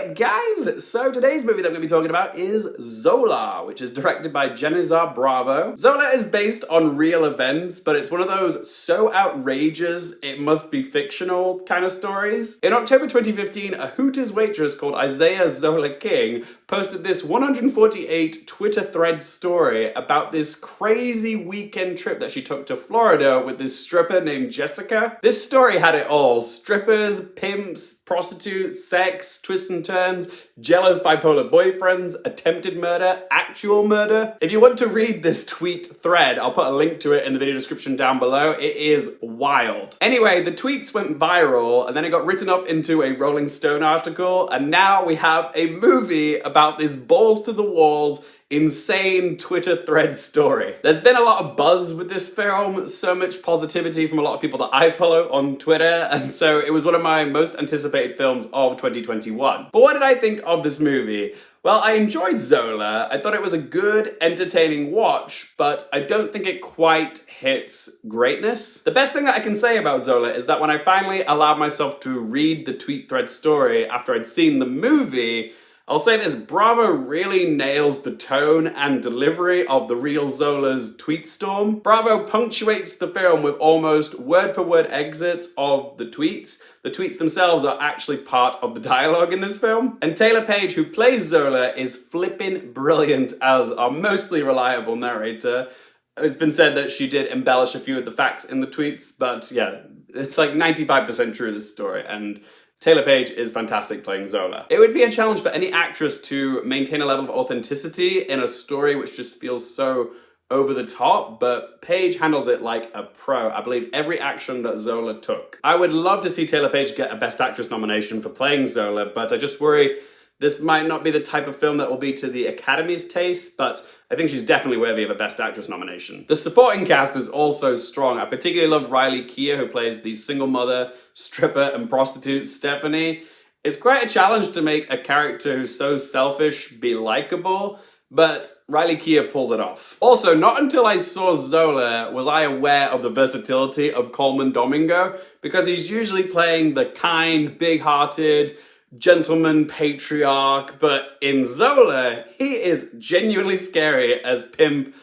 Alright guys, so today's movie that I'm going to be talking about is Zola, which is directed by Genizar Bravo. Zola is based on real events, but it's one of those so outrageous it must be fictional kind of stories. In October 2015, a Hooters waitress called Isaiah Zola King posted this 148 Twitter thread story about this crazy weekend trip that she took to Florida with this stripper named Jessica. This story had it all: strippers, pimps, prostitutes, sex, twists and turns, jealous bipolar boyfriends, attempted murder, actual murder. If you want to read this tweet thread, I'll put a link to it in the video description down below. It is wild. Anyway, the tweets went viral and then it got written up into a Rolling Stone article, and now we have a movie about this balls to the walls insane Twitter thread story. There's been a lot of buzz with this film, so much positivity from a lot of people that I follow on Twitter, and so it was one of my most anticipated films of 2021. But what did I think of this movie? Well, I enjoyed Zola. I thought it was a good, entertaining watch, but I don't think it quite hits greatness. The best thing that I can say about Zola is that when I finally allowed myself to read the tweet thread story after I'd seen the movie, I'll say this: Bravo really nails the tone and delivery of the real Zola's tweet storm. Bravo punctuates the film with almost word-for-word exits of the tweets. The tweets themselves are actually part of the dialogue in this film. And Taylour Paige, who plays Zola, is flippin' brilliant as our mostly reliable narrator. It's been said that she did embellish a few of the facts in the tweets, but yeah, it's like 95% true, this story, and Taylour Paige is fantastic playing Zola. It would be a challenge for any actress to maintain a level of authenticity in a story which just feels so over the top, but Paige handles it like a pro. I believe every action that Zola took. I would love to see Taylour Paige get a Best Actress nomination for playing Zola, but I just worry this might not be the type of film that will be to the Academy's taste, but I think she's definitely worthy of a Best Actress nomination. The supporting cast is also strong. I particularly loved Riley Keough, who plays the single mother, stripper, and prostitute Stephanie. It's quite a challenge to make a character who's so selfish be likable, but Riley Keough pulls it off. Also, not until I saw Zola was I aware of the versatility of Colman Domingo, because he's usually playing the kind, big-hearted, gentleman patriarch, but in Zola, he is genuinely scary as pimp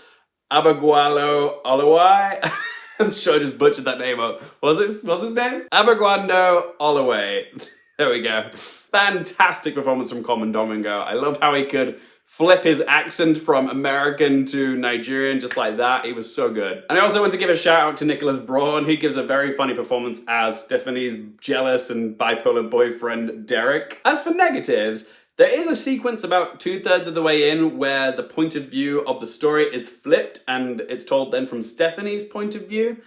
Abagualo Olawai. I'm sure I just butchered that name up. What's his name? Abaguando Olawai. There we go. Fantastic performance from Colman Domingo. I loved how he could flip his accent from American to Nigerian just like that. He was so good. And I also want to give a shout out to Braun. He gives a very funny performance as Stephanie's jealous and bipolar boyfriend, Derek. As for negatives, there is a sequence about 2/3 of the way in where the point of view of the story is flipped and it's told then from Stephanie's point of view.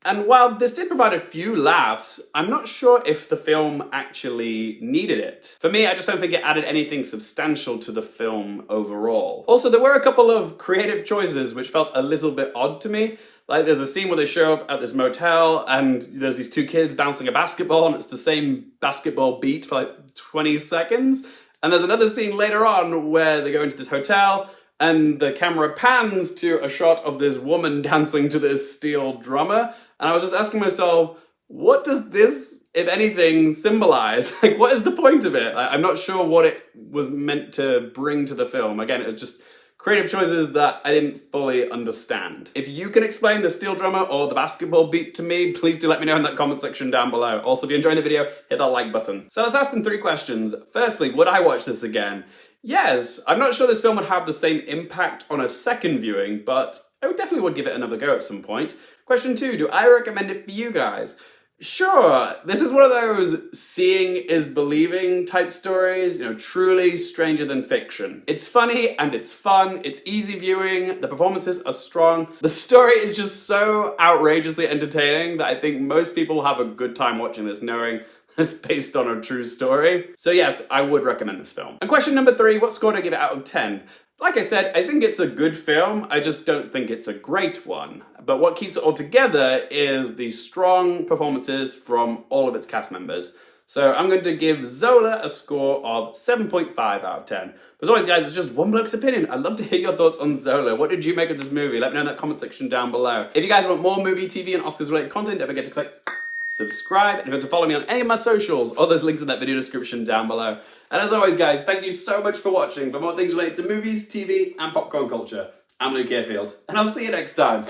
And while this did provide a few laughs, I'm not sure if the film actually needed it. For me, I just don't think it added anything substantial to the film overall. Also, there were a couple of creative choices which felt a little bit odd to me. Like, there's a scene where they show up at this motel and there's these two kids bouncing a basketball and it's the same basketball beat for like 20 seconds. And there's another scene later on where they go into this hotel and the camera pans to a shot of this woman dancing to this steel drummer. And I was just asking myself, what does this, if anything, symbolize? Like, what is the point of it? I'm not sure what it was meant to bring to the film. Again, it was just creative choices that I didn't fully understand. If you can explain the steel drummer or the basketball beat to me, please do let me know in that comment section down below. Also, if you're enjoying the video, hit that like button. So let's ask them 3 questions. Firstly, would I watch this again? Yes, I'm not sure this film would have the same impact on a second viewing, but I definitely would give it another go at some point. Question 2, do I recommend it for you guys? Sure, this is one of those seeing is believing type stories, truly stranger than fiction. It's funny and it's fun, it's easy viewing, the performances are strong. The story is just so outrageously entertaining that I think most people will have a good time watching this knowing it's based on a true story. So yes, I would recommend this film. And question number 3, what score do I give it out of 10? Like I said, I think it's a good film, I just don't think it's a great one. But what keeps it all together is the strong performances from all of its cast members. So I'm going to give Zola a score of 7.5 out of 10. But as always guys, it's just one bloke's opinion. I'd love to hear your thoughts on Zola. What did you make of this movie? Let me know in that comment section down below. If you guys want more movie, TV, and Oscars related content, don't forget to click subscribe, and if you want to follow me on any of my socials, all those links in that video description down below. And as always, guys, thank you so much for watching. For more things related to movies, TV, and popcorn culture, I'm Luke Airfield, and I'll see you next time.